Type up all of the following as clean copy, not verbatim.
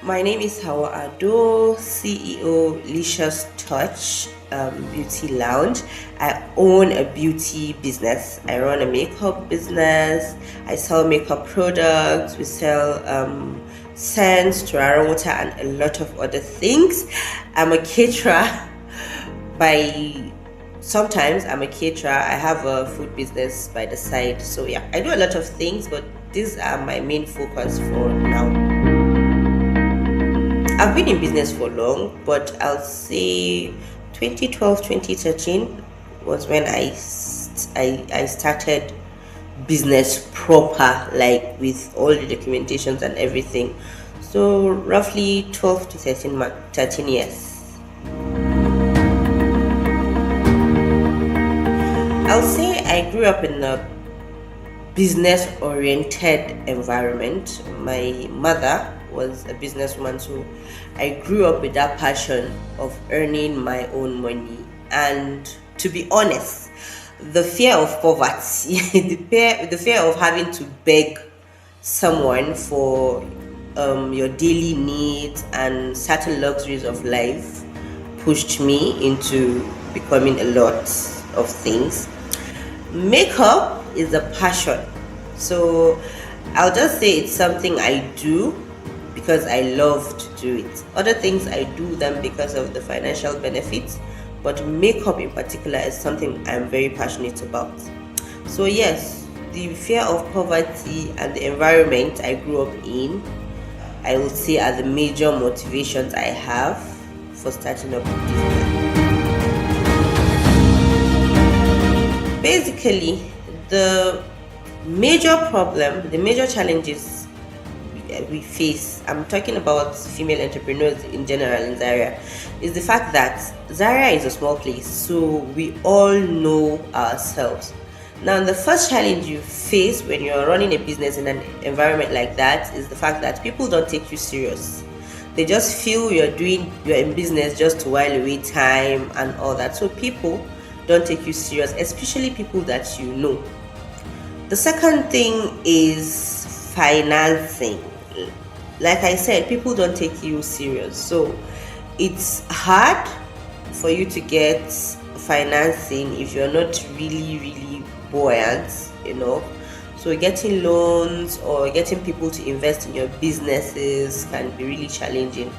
My name is Hawa Ado, CEO Licious Touch Beauty Lounge. I own a beauty business. I run a makeup business. I sell makeup products. We sell scents, turmeric water, and a lot of other things. I'm a caterer by sometimes I'm a caterer. I have a food business by the side. So yeah, I do a lot of things, but these are my main focus for now. I've been in business for long, but I'll say 2012, 2013 was when I started business proper, like with all the documentations and everything. So roughly 12 to 13 years. I'll say I grew up in a business oriented environment. My mother was a businesswoman, so I grew up with that passion of earning my own money. And to be honest, the fear of poverty, the fear of having to beg someone for your daily needs and certain luxuries of life pushed me into becoming a lot of things. Makeup is a passion. So I'll just say it's something I do because I love to do it. Other things I do them because of the financial benefits, but makeup in particular is something I'm very passionate about. So yes, the fear of poverty and the environment I grew up in, I would say are the major motivations I have for starting up a business. Basically, the the major challenges we face, I'm talking about female entrepreneurs in general in Zaria, is the fact that Zaria is a small place, so we all know ourselves. Now, the first challenge you face when you're running a business in an environment like that is the fact that people don't take you serious. They just feel you're in business just to while away time and all that. So people don't take you serious, especially people that you know. The second thing is financing. Like I said, people don't take you serious. So it's hard for you to get financing if you're not really, really buoyant. So getting loans or getting people to invest in your businesses can be really challenging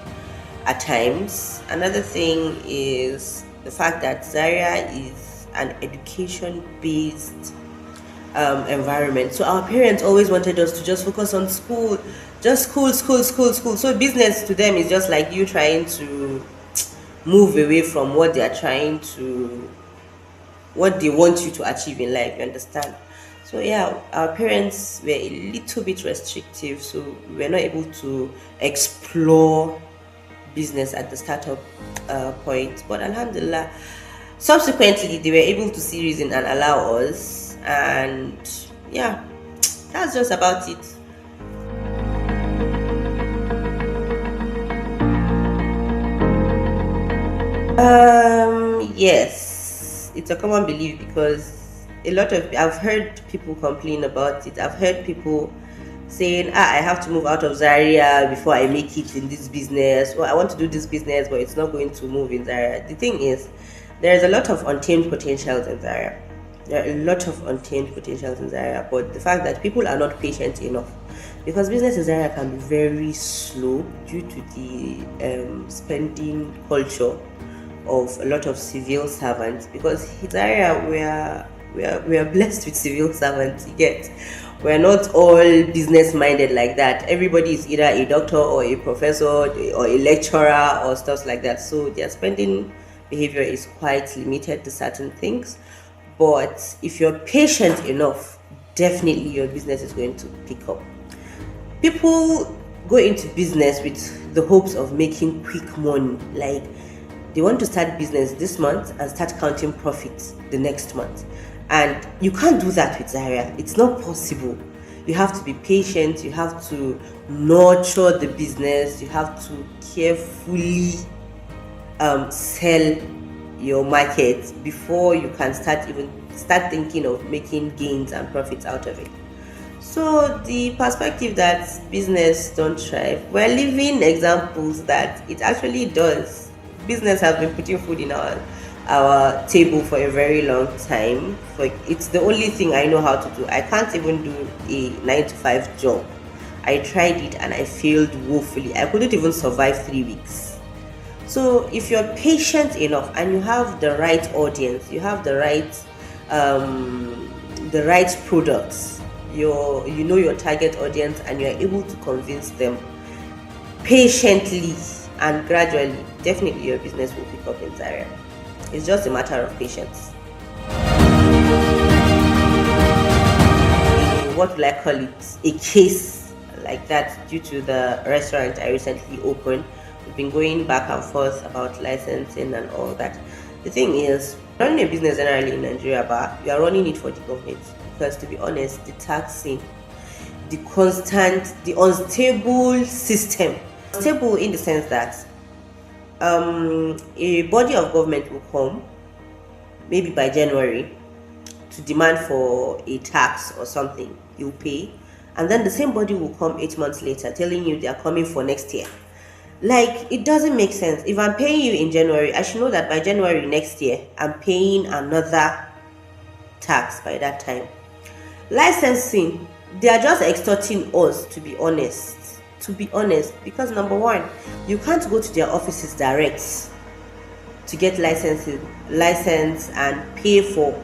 at times. Another thing is the fact that Zaria is an education based environment. So our parents always wanted us to just focus on school, just school, school, school, school. So business to them is just like you trying to move away from what they want you to achieve in life. You understand? So yeah, our parents were a little bit restrictive, so we were not able to explore business at the startup point. But Alhamdulillah, subsequently they were able to see reason and allow us. And yeah, that's just about it. Yes, it's a common belief because I've heard people complain about it. I've heard people saying, I have to move out of Zaria before I make it in this business, or I want to do this business, but it's not going to move in Zaria. The thing is, there's a lot of untamed potentials in Zaria. There are a lot of untamed potentials in Zaria, but the fact that people are not patient enough, because business in Zaria can be very slow due to the spending culture of a lot of civil servants. Because in Zaria, we are blessed with civil servants. You get, we're not all business minded like that. Everybody is either a doctor or a professor or a lecturer or stuff like that. So their spending behavior is quite limited to certain things. But if you're patient enough, definitely your business is going to pick up. People go into business with the hopes of making quick money. Like they want to start business this month and start counting profits the next month. And you can't do that with Zaria. It's not possible. You have to be patient, you have to nurture the business, you have to carefully sell your market before you can start thinking of making gains and profits out of it. So the perspective that business don't thrive, we're living examples that it actually does. Business has been putting food in our table for a very long time. Like it's the only thing I know how to do. I can't even do a 9 to 5 job. I tried it and I failed woefully. I couldn't even survive 3 weeks. So if you're patient enough and you have the right audience, you have the right products, you know your target audience, and you're able to convince them patiently and gradually, definitely your business will pick up in Zaria. It's just a matter of patience. What will I call it? A case like that due to the restaurant I recently opened. We've been going back and forth about licensing and all that. The thing is, running a business generally in Nigeria, but you are running it for the government because, to be honest, the taxing, the unstable system, stable in the sense that a body of government will come maybe by January to demand for a tax or something, you pay, and then the same body will come 8 months later telling you they are coming for next year. Like, it doesn't make sense. If I'm paying you in January, I should know that by January next year I'm paying another tax by that time. Licensing, they are just extorting us, to be honest. Because number one, you can't go to their offices direct to get license and pay for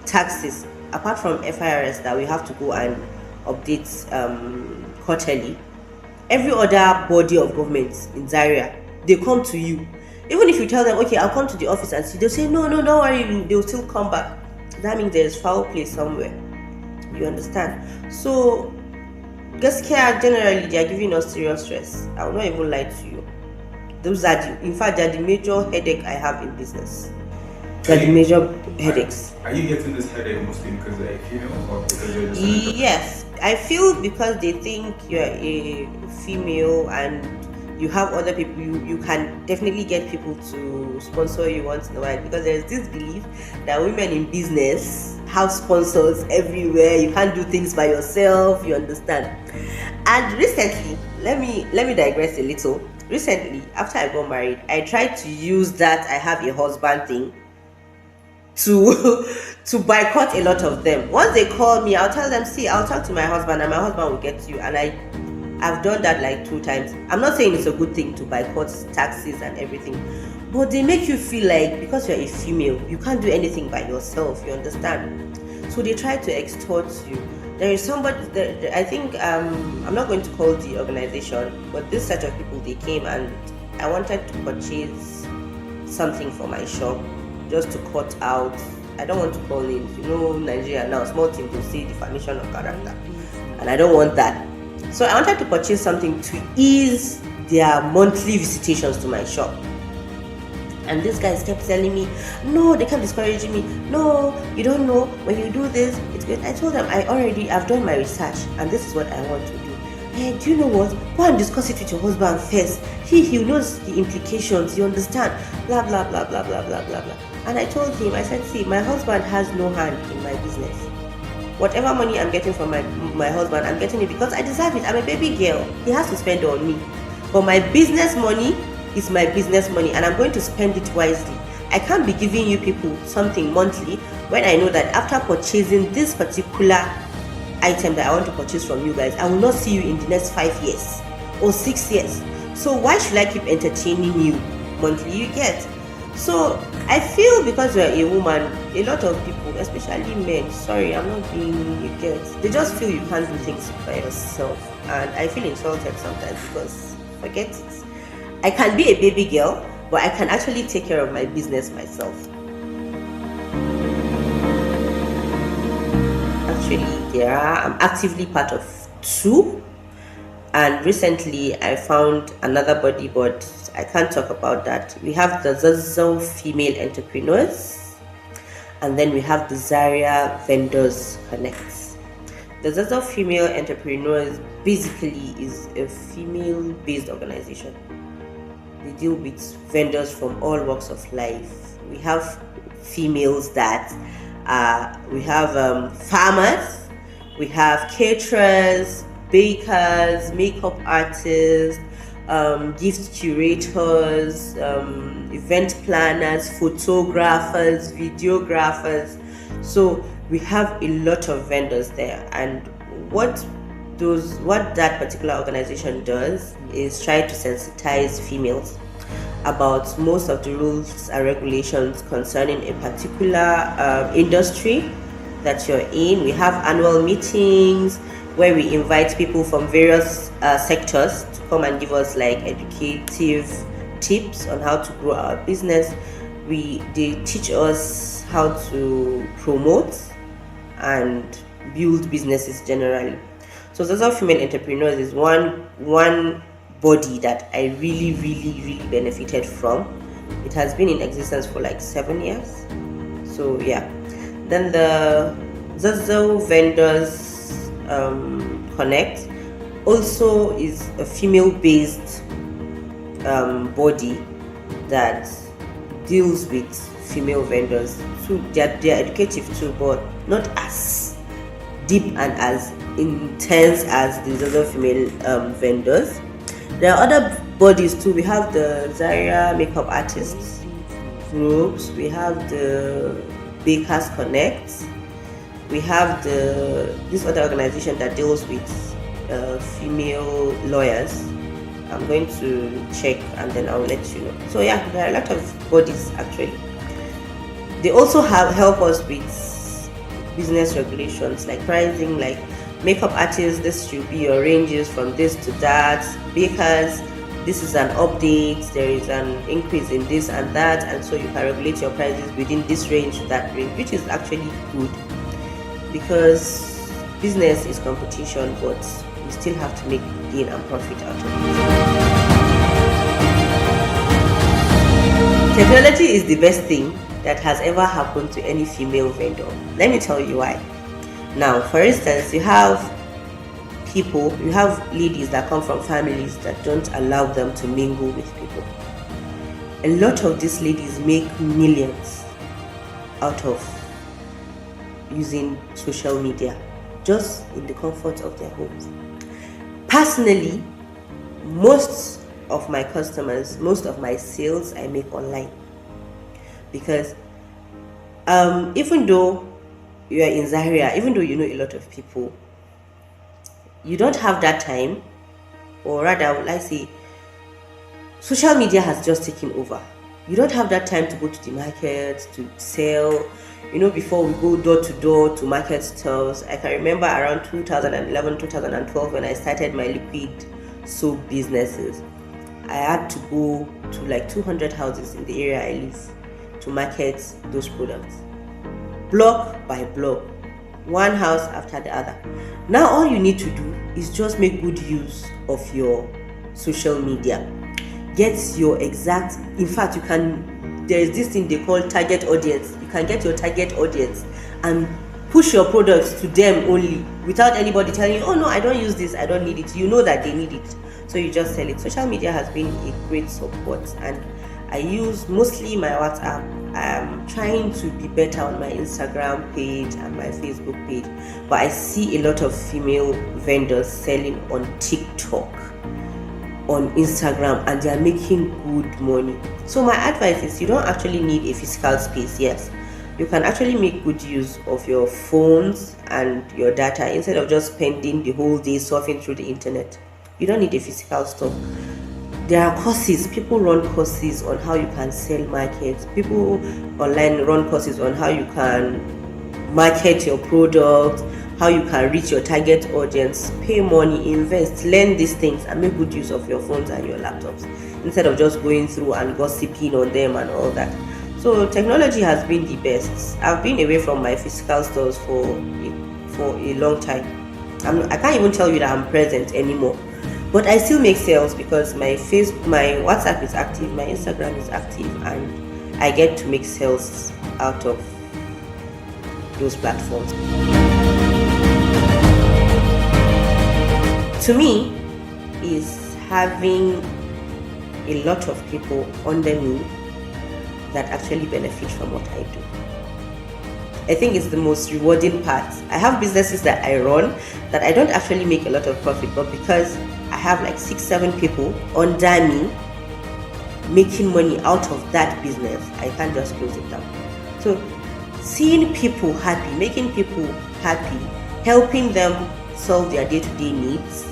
taxes, apart from FIRS that we have to go and update quarterly. Every other body of government in Zaria, they come to you. Even if you tell them, okay, I'll come to the office and see, they'll say, no, no, don't worry, they'll still come back. That means there's foul play somewhere. You understand? So, gaskiya, generally, they are giving us serious stress. I will not even lie to you. In fact, they're the major headache I have in business. They're the major headaches. Are you getting this headache mostly because they're female or because you're just Yes, I feel because they think you're a female and you have other people, you can definitely get people to sponsor you once in a while, because there's this belief that women in business have sponsors everywhere. You can't do things by yourself, you understand? And recently, let me digress a little. Recently, after I got married, I tried to use that I have a husband thing to to boycott a lot of them. Once they call me, I'll tell them, see, I'll talk to my husband and my husband will get you. And I've done that like 2 times. I'm not saying it's a good thing to boycott taxes and everything, but they make you feel like because you're a female, you can't do anything by yourself, you understand? So they try to extort you. There is somebody I think I'm not going to call the organization, but this set of people, they came and I wanted to purchase something for my shop, just to cut out, I don't want to call names, Nigeria now, small thing to say defamation of character, and I don't want that. So I wanted to purchase something to ease their monthly visitations to my shop. And these guys kept telling me, no, they kept discouraging me. No, you don't know, when you do this, it's good. I told them, I've done my research and this is what I want to do. Hey, do you know what? Go and discuss it with your husband first. He knows the implications, you understand? Blah, blah, blah, blah, blah, blah, blah, blah. And I told him, I said, see, my husband has no hand in my business. Whatever money I'm getting from my husband, I'm getting it because I deserve it. I'm a baby girl. He has to spend on me. But my business money is my business money and I'm going to spend it wisely. I can't be giving you people something monthly when I know that after purchasing this particular item that I want to purchase from you guys, I will not see you in the next 5 years or 6 years. So why should I keep entertaining you monthly? You get? So I feel because you're a woman, a lot of people, especially men, sorry, I'm not being, you get, they just feel you can't do things by yourself. And I feel insulted sometimes because, forget it. I can be a baby girl, but I can actually take care of my business myself. Actually, I'm actively part of 2. And recently I found another body, but I can't talk about that. We have the Zazzle Female Entrepreneurs, and then we have the Zaria Vendors Connect. The Zazzle Female Entrepreneurs basically is a female-based organization. They deal with vendors from all walks of life. We have females that we have farmers, We have caterers, bakers, makeup artists, gift curators, event planners, photographers, videographers. So we have a lot of vendors there, and what what that particular organization does is try to sensitize females about most of the rules and regulations concerning a particular industry that you're in. We have annual meetings where we invite people from various sectors to come and give us like educative tips on how to grow our business. They teach us how to promote and build businesses generally. So Zaza Female Entrepreneurs is one body that I really benefited from. It has been in existence for like 7 years. So yeah. Then the Zazo Vendors Connect also is a female-based body that deals with female vendors. So they're educative too, but not as deep and as intense as these other female vendors. There are other bodies too. We have the Zaria makeup artists groups. We have the Bakers Connect. We have this other organization that deals with female lawyers. I'm going to check and then I'll let you know. So yeah, there are a lot of bodies actually. They also help us with business regulations like pricing, like makeup artists, this should be your ranges from this to that. Bakers, this is an update, there is an increase in this and that, and so you can regulate your prices within this range to that range, which is actually good because business is competition, but we still have to make gain and profit out of it. Technology is the best thing that has ever happened to any female vendor. Let me tell you why. Now, for instance, you have ladies that come from families that don't allow them to mingle with people. A lot of these ladies make millions out of using social media just in the comfort of their homes. Personally, most of my customers, most of my sales I make online because even though you are in Zaria, even though you know a lot of people, you don't have that time, or rather, would I say, social media has just taken over. You don't have that time to go to the market to sell. You know, before we go door to door to market stores, I can remember around 2011, 2012 when I started my liquid soap businesses. I had to go to like 200 houses in the area I live to market those products, block by block, one house after the other. Now all you need to do is just make good use of your social media. Get your exact, in fact, there is this thing they call target audience. You can get your target audience and push your products to them only without anybody telling you, oh no, I don't use this, I don't need it. You know that they need it, so you just sell it. Social media has been a great support, and I use mostly my WhatsApp. I'm trying to be better on my Instagram page and my Facebook page, but I see a lot of female vendors selling on TikTok, on Instagram, and they are making good money. So my advice is you don't actually need a physical space. Yes, you can actually make good use of your phones and your data instead of just spending the whole day surfing through the internet. You don't need a physical store. There are courses, people run courses on how you can sell markets. People online run courses on how you can market your product, how you can reach your target audience, pay money, invest, learn these things, and make good use of your phones and your laptops instead of just going through and gossiping on them and all that. So technology has been the best. I've been away from my physical stores for a long time. I can't even tell you that I'm present anymore. But I still make sales because my WhatsApp is active, my Instagram is active, and I get to make sales out of those platforms. To me, is having a lot of people under me that actually benefit from what I do. I think it's the most rewarding part. I have businesses that I run that I don't actually make a lot of profit, but because I have like 6, 7 people under me making money out of that business, I can't just close it down. So seeing people happy, making people happy, helping them solve their day-to-day needs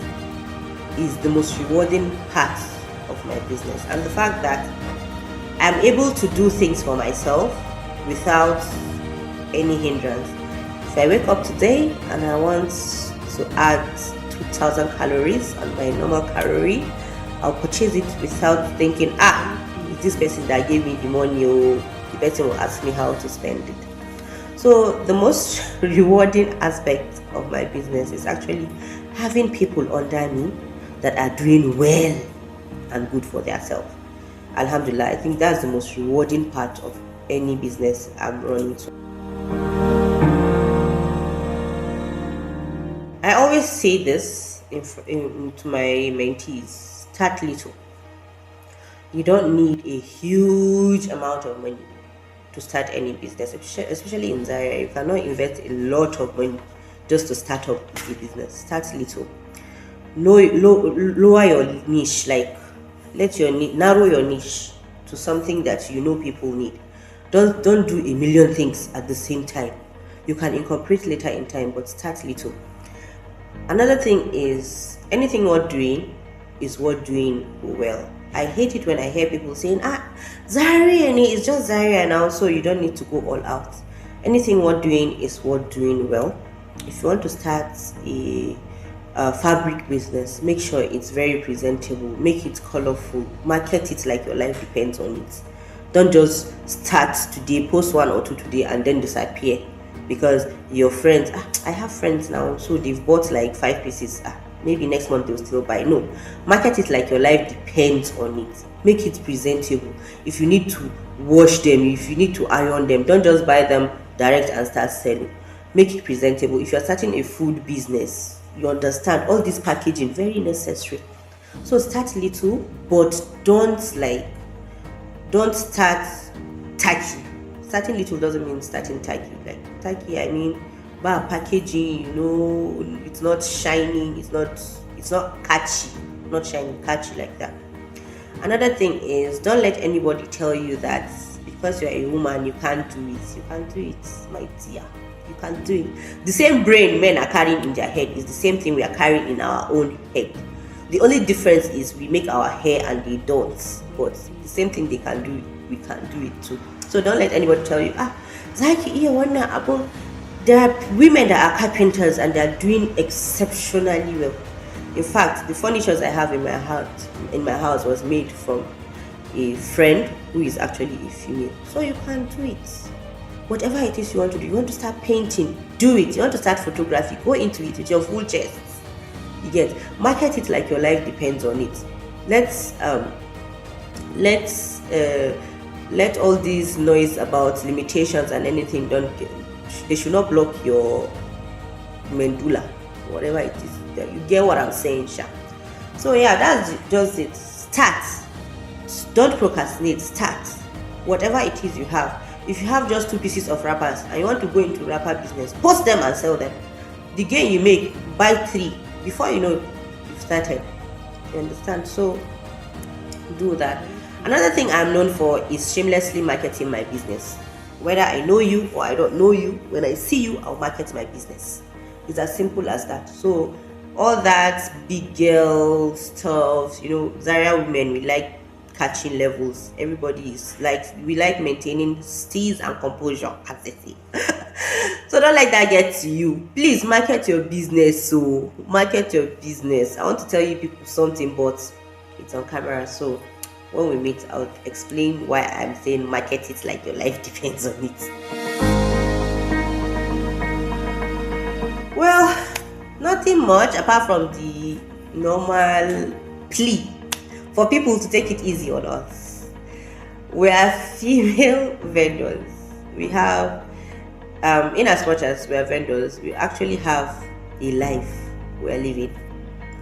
is the most rewarding part of my business. And the fact that I'm able to do things for myself without any hindrance. If I wake up today and I want to add 2,000 calories on my normal calorie, I'll purchase it without thinking, it's this person that gave me the money, or the person will ask me how to spend it. So the most rewarding aspect of my business is actually having people under me that are doing well and good for themselves. Alhamdulillah, I think that's the most rewarding part of any business I'm running. I always say this to my mentees: start little. You don't need a huge amount of money to start any business, especially in Zaria. You cannot invest a lot of money just to start up a business. Start little. Lower your niche, like narrow your niche to something that you know people need. Don't do a million things at the same time. You can incorporate later in time, but start little. Another thing is, anything worth doing is worth doing well. I hate it when I hear people saying, Zaria is just Zaria now, so you don't need to go all out. Anything worth doing is worth doing well. If you want to start a fabric business, make sure it's very presentable, make it colorful, market it like your life depends on it. Don't just start today, post 1 or 2 today, and then disappear because your friends, I have friends now, so they've bought like 5 pieces, maybe next month they'll still buy. No, market it like your life depends on it. Make it presentable. If you need to wash them, if you need to iron them, don't just buy them direct and start selling. Make it presentable. If you're starting a food business, you understand all this packaging very necessary. So start little, but don't start tacky. Starting little doesn't mean starting tacky. Like tacky, I mean bad packaging, it's not shining, it's not catchy, not shiny, catchy like that. Another thing is, don't let anybody tell you that because you're a woman you can't do it. You can do it, my dear. You can do it. The same brain men are carrying in their head is the same thing we are carrying in our own head. The only difference is we make our hair and they don't. But the same thing they can do, we can do it too. So don't let anybody tell you, Zaki, there are women that are carpenters and they are doing exceptionally well. In fact, the furniture I have in my house was made from a friend who is actually a female. So you can do it. Whatever it is you want to do, you want to start painting, do it. You want to start photography, go into it with your full chest. You get, market it like your life depends on it. Let all this noise about limitations and anything they should not block your medulla, whatever it is. You get what I'm saying, Sha? So yeah, that's just it. Start. Don't procrastinate. Start. Whatever it is you have. If you have just 2 pieces of wrappers and you want to go into wrapper business, post them and sell them. The gain you make, buy 3. Before you know, you've started. You understand? So do that. Another thing I'm known for is shamelessly marketing my business. Whether I know you or I don't know you, when I see you, I'll market my business. It's as simple as that. So all that big girl stuff, Zaria women, we like catching levels. Everybody is we like maintaining steeze and composure, as they say. So don't let that get to you. Please market your business. So market your business. I want to tell you people something, but it's on camera. So when we meet, I'll explain why I'm saying market it like your life depends on it. Well, nothing much apart from the normal plea for people to take it easy on us. We are female vendors. We have, in as much as we are vendors, we actually have a life we're living.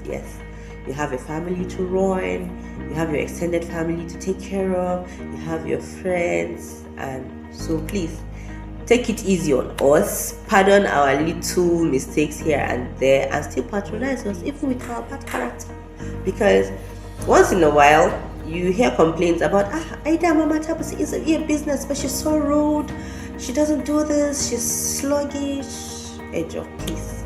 Yes. You have a family to run, you have your extended family to take care of, you have your friends, and so please take it easy on us, pardon our little mistakes here and there, and still patronize us even with our bad character. Because once in a while you hear complaints about Aida Mama Tabusi is a business, but she's so rude, she doesn't do this, she's sluggish. Ejo, please.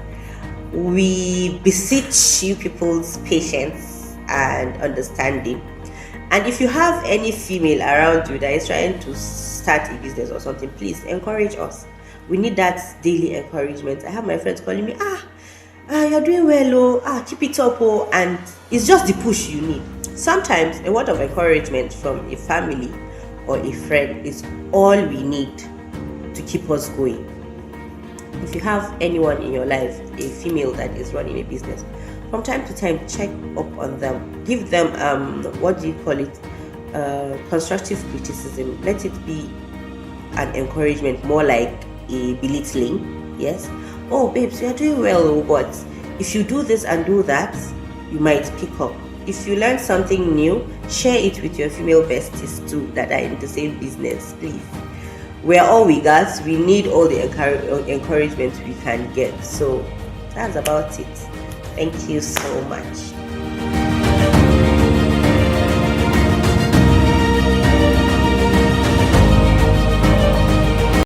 We beseech you people's patience and understanding. And if you have any female around you that is trying to start a business or something, please encourage us. We need that daily encouragement. I have my friends calling me, you're doing well, keep it up, and it's just the push you need. Sometimes a word of encouragement from a family or a friend is all we need to keep us going. If you have anyone in your life, a female that is running a business, from time to time check up on them, give them what do you call it, constructive criticism. Let it be an encouragement, more like a belittling. Yes, oh babes, you are doing well, but if you do this and do that, you might pick up. If you learn something new, share it with your female besties too that are in the same business, please. We're all we got. We need all the encouragement we can get. So that's about it. Thank you so much.